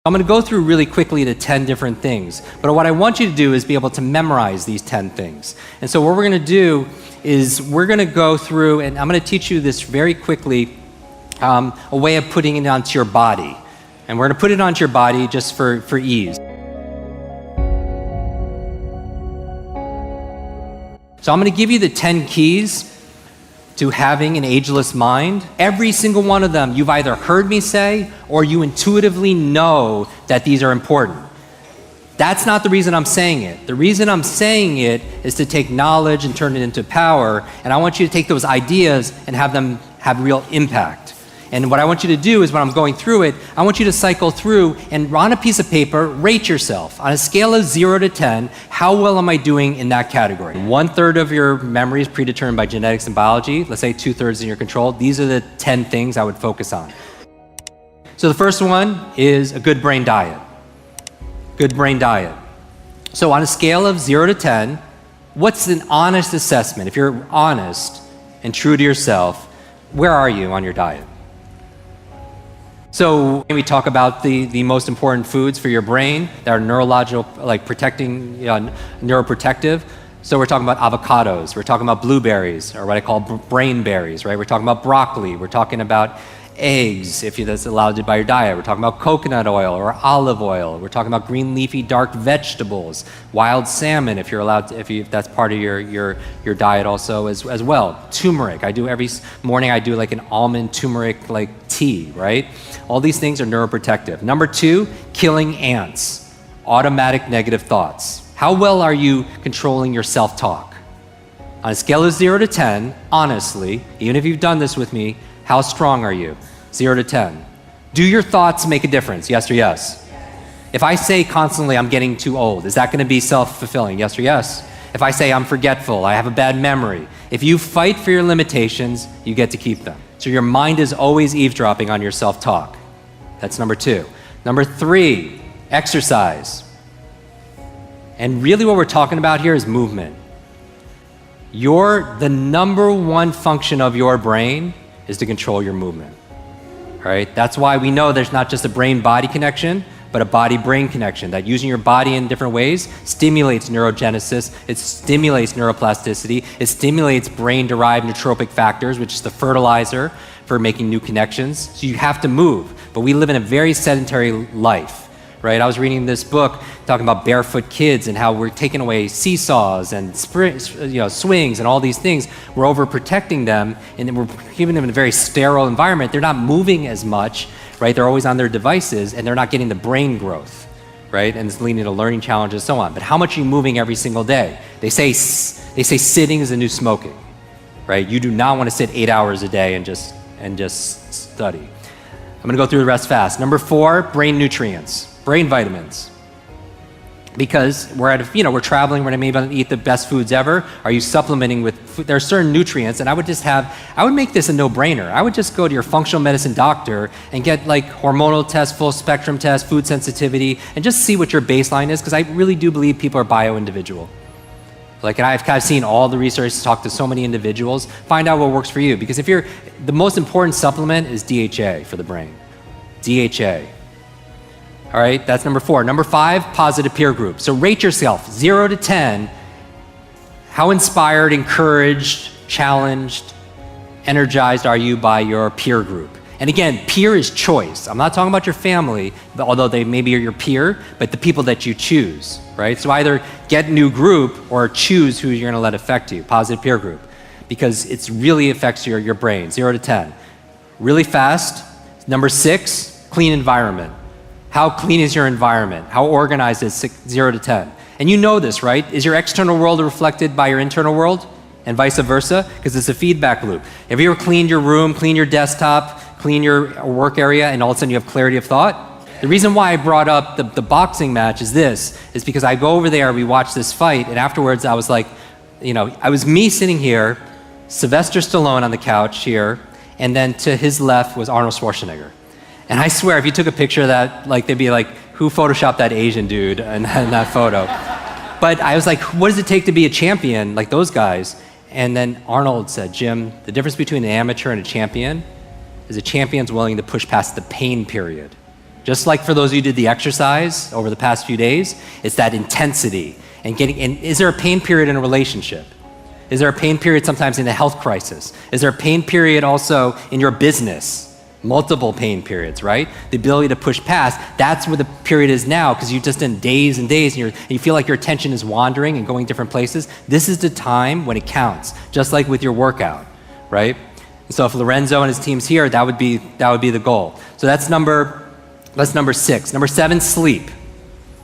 I'm going to go through really quickly the 10 different things, but what I want you to do is be able to memorize these 10 things. And so what we're going to do is we're going to go through, and I'm going to teach you this very quickly, a way of putting it onto your body. And we're going to put it onto your body just for ease. So I'm going to give you the 10 keys to having an ageless mind. Every single one of them you've either heard me say or you intuitively know that these are important. That's not the reason I'm saying it. The reason I'm saying it is to take knowledge and turn it into power, and I want you to take those ideas and have them have real impact. And what I want you to do is when I'm going through it, I want you to cycle through and on a piece of paper, rate yourself. On a scale of 0 to 10, how well am I doing in that category? 1/3 of your memory is predetermined by genetics and biology. Let's say 2/3 in your control. These are the 10 things I would focus on. So the first one is a good brain diet. Good brain diet. So on a scale of 0 to 10, what's an honest assessment? If you're honest and true to yourself, where are you on your diet? So we talk about the most important foods for your brain that are neurological, like protecting, neuroprotective. So we're talking about avocados, we're talking about blueberries, or what I call brain berries, right? We're talking about broccoli, we're talking about eggs, if that's allowed by your diet. We're talking about coconut oil or olive oil. We're talking about green leafy dark vegetables, wild salmon, if you're allowed to, if that's part of your diet also as well. Turmeric. I do every morning. I do like an almond turmeric like tea, right? All these things are neuroprotective. Number 2, killing ants. Automatic negative thoughts. How well are you controlling your self-talk? On a scale of 0 to 10, honestly, even if you've done this with me, how strong are you? 0 to 10. Do your thoughts make a difference? Yes or yes? If I say constantly, I'm getting too old, is that going to be self-fulfilling? Yes or yes? If I say I'm forgetful, I have a bad memory. If you fight for your limitations, you get to keep them. So your mind is always eavesdropping on your self-talk. That's number 2. Number 3, exercise. And really what we're talking about here is movement. The number 1 function of your brain is to control your movement. All right? That's why we know there's not just a brain-body connection, but a body-brain connection, that using your body in different ways stimulates neurogenesis, it stimulates neuroplasticity, it stimulates brain-derived nootropic factors, which is the fertilizer for making new connections. So you have to move, but we live in a very sedentary life. Right? I was reading this book talking about barefoot kids and how we're taking away seesaws and swings and all these things. We're overprotecting them, and we're keeping them in a very sterile environment. They're not moving as much, right? They're always on their devices, and they're not getting the brain growth, right? And it's leading to learning challenges and so on. But how much are you moving every single day? They say sitting is the new smoking, right? You do not want to sit 8 hours a day and just study. I'm going to go through the rest fast. Number 4, brain nutrients. Brain vitamins. Because we're traveling, we're maybe going to eat the best foods ever. Are you supplementing with food? There are certain nutrients, and I would make this a no-brainer. I would just go to your functional medicine doctor and get like hormonal tests, full spectrum tests, food sensitivity, and just see what your baseline is, because I really do believe people are bio-individual. Like, and I've seen all the research, talked to so many individuals, find out what works for you. Because the most important supplement is DHA for the brain. DHA. All right, that's number 4. Number 5, positive peer group. So rate yourself, 0 to 10. How inspired, encouraged, challenged, energized are you by your peer group? And again, peer is choice. I'm not talking about your family, although they maybe are your peer, but the people that you choose, right? So either get a new group or choose who you're gonna let affect you, positive peer group, because it really affects your brain, 0 to 10. Really fast, number 6, clean environment. How clean is your environment? How organized is 0 to 10? And you know this, right? Is your external world reflected by your internal world? And vice versa? Because it's a feedback loop. Have you ever cleaned your room, cleaned your desktop, cleaned your work area, and all of a sudden you have clarity of thought? The reason why I brought up the boxing match is because I go over there, we watch this fight, and afterwards I was like, I was me sitting here, Sylvester Stallone on the couch here, and then to his left was Arnold Schwarzenegger. And I swear, if you took a picture of that, like, they'd be like, who photoshopped that Asian dude in that photo? But I was like, what does it take to be a champion like those guys? And then Arnold said, Jim, the difference between an amateur and a champion is a champion's willing to push past the pain period. Just like for those of you who did the exercise over the past few days, it's that intensity. And is there a pain period in a relationship? Is there a pain period sometimes in a health crisis? Is there a pain period also in your business? Multiple pain periods, right? The ability to push past, that's where the period is now, because you've just done days and days and you feel like your attention is wandering and going different places. This is the time when it counts, just like with your workout, right? And so if Lorenzo and his team's here, that would be the goal. So that's number 6. Number 7, sleep.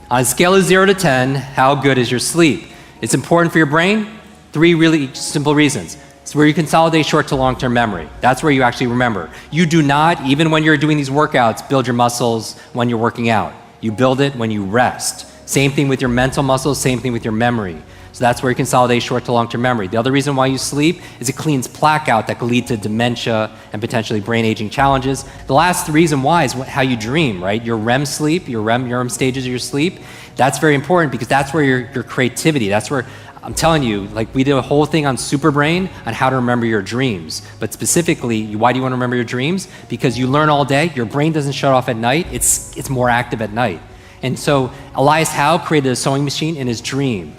On a scale of 0 to 10, how good is your sleep? It's important for your brain. 3 really simple reasons. It's where you consolidate short to long-term memory. That's where you actually remember. You do not, even when you're doing these workouts, build your muscles when you're working out. You build it when you rest. Same thing with your mental muscles, same thing with your memory. So that's where you consolidate short to long-term memory. The other reason why you sleep is it cleans plaque out that could lead to dementia and potentially brain aging challenges. The last reason why is how you dream, right? Your REM sleep, your REM stages of your sleep, that's very important because that's where your creativity, that's where, I'm telling you, like we did a whole thing on Superbrain on how to remember your dreams. But specifically, why do you want to remember your dreams? Because you learn all day, your brain doesn't shut off at night, it's more active at night. And so Elias Howe created a sewing machine in his dream.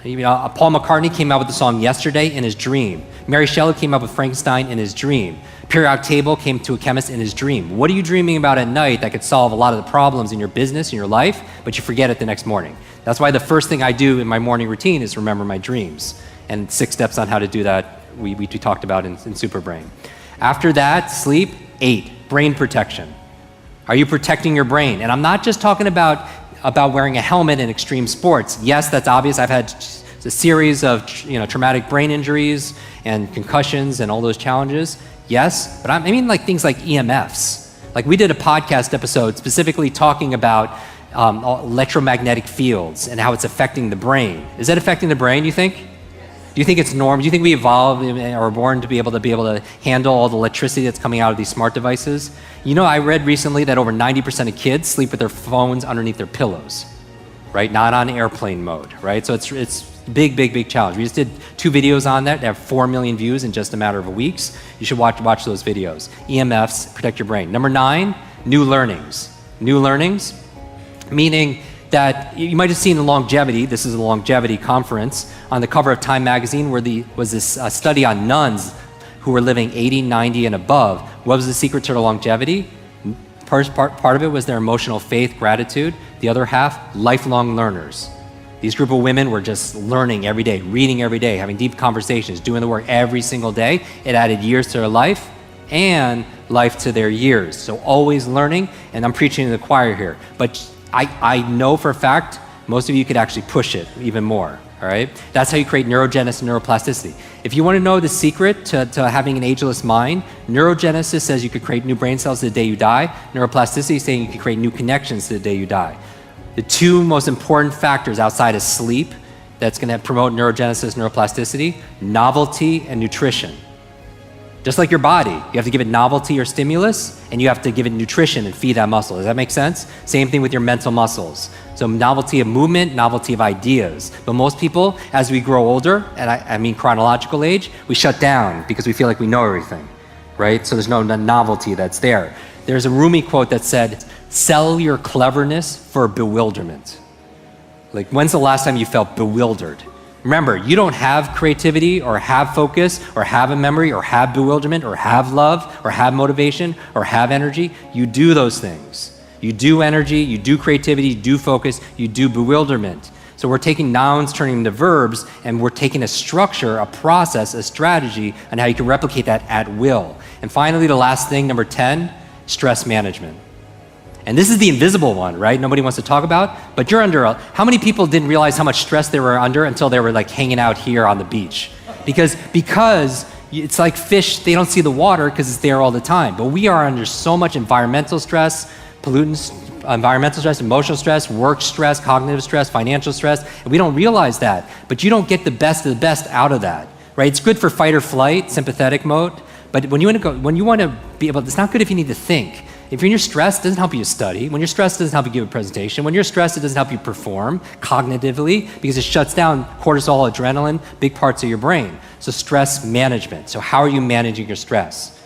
Paul McCartney came out with the song Yesterday in his dream. Mary Shelley came up with Frankenstein in his dream. Periodic table came to a chemist in his dream. What are you dreaming about at night that could solve a lot of the problems in your business, in your life, but you forget it the next morning? That's why the first thing I do in my morning routine is remember my dreams. And 6 steps on how to do that we talked about in Superbrain. After that, sleep. 8, brain protection. Are you protecting your brain? And I'm not just talking about wearing a helmet in extreme sports. Yes, that's obvious. I've had a series of traumatic brain injuries and concussions and all those challenges. Yes, but I mean like things like EMFs. Like we did a podcast episode specifically talking about electromagnetic fields and how it's affecting the brain. Is that affecting the brain, you think? Do you think it's normal? Do you think we evolved or are born to be able to handle all the electricity that's coming out of these smart devices? I read recently that over 90% of kids sleep with their phones underneath their pillows, right? Not on airplane mode, right? So it's big challenge. We just did 2 videos on that. They have 4 million views in just a matter of weeks. You should watch those videos. EMFs, protect your brain. Number 9, new learnings. New learnings, meaning that you might have seen the longevity. This is a longevity conference on the cover of Time magazine where was this study on nuns who were living 80, 90 and above. What was the secret to their longevity? Part of it was their emotional faith, gratitude. The other half, lifelong learners. These group of women were just learning every day, reading every day, having deep conversations, doing the work every single day. It added years to their life and life to their years. So always learning, and I'm preaching to the choir here. But I know for a fact, most of you could actually push it even more, all right? That's how you create neurogenesis and neuroplasticity. If you want to know the secret to having an ageless mind, neurogenesis says you could create new brain cells the day you die. Neuroplasticity is saying you can create new connections the day you die. The 2 most important factors outside of sleep that's going to promote neurogenesis, neuroplasticity, novelty and nutrition. Just like your body, you have to give it novelty or stimulus, and you have to give it nutrition and feed that muscle. Does that make sense? Same thing with your mental muscles. So novelty of movement, novelty of ideas. But most people, as we grow older, and I mean chronological age, we shut down because we feel like we know everything, right? So there's no novelty that's there. There's a Rumi quote that said, "Sell your cleverness for bewilderment." Like, when's the last time you felt bewildered? Remember, you don't have creativity or have focus or have a memory or have bewilderment or have love or have motivation or have energy. You do those things. You do energy, you do creativity, you do focus, you do bewilderment. So we're taking nouns, turning them into verbs, and we're taking a structure, a process, a strategy, and how you can replicate that at will. And finally, the last thing, number 10, stress management. And this is the invisible one, right? Nobody wants to talk about, but you're under how many people didn't realize how much stress they were under until they were like hanging out here on the beach? Because it's like fish, they don't see the water because it's there all the time. But we are under so much environmental stress, pollutants, environmental stress, emotional stress, work stress, cognitive stress, financial stress, and we don't realize that. But you don't get the best of the best out of that, right? It's good for fight or flight, sympathetic mode, but when you want to be able, it's not good if you need to think. If you're stressed, it doesn't help you study. When you're stressed, it doesn't help you give a presentation. When you're stressed, it doesn't help you perform cognitively because it shuts down cortisol, adrenaline, big parts of your brain. So stress management. So how are you managing your stress?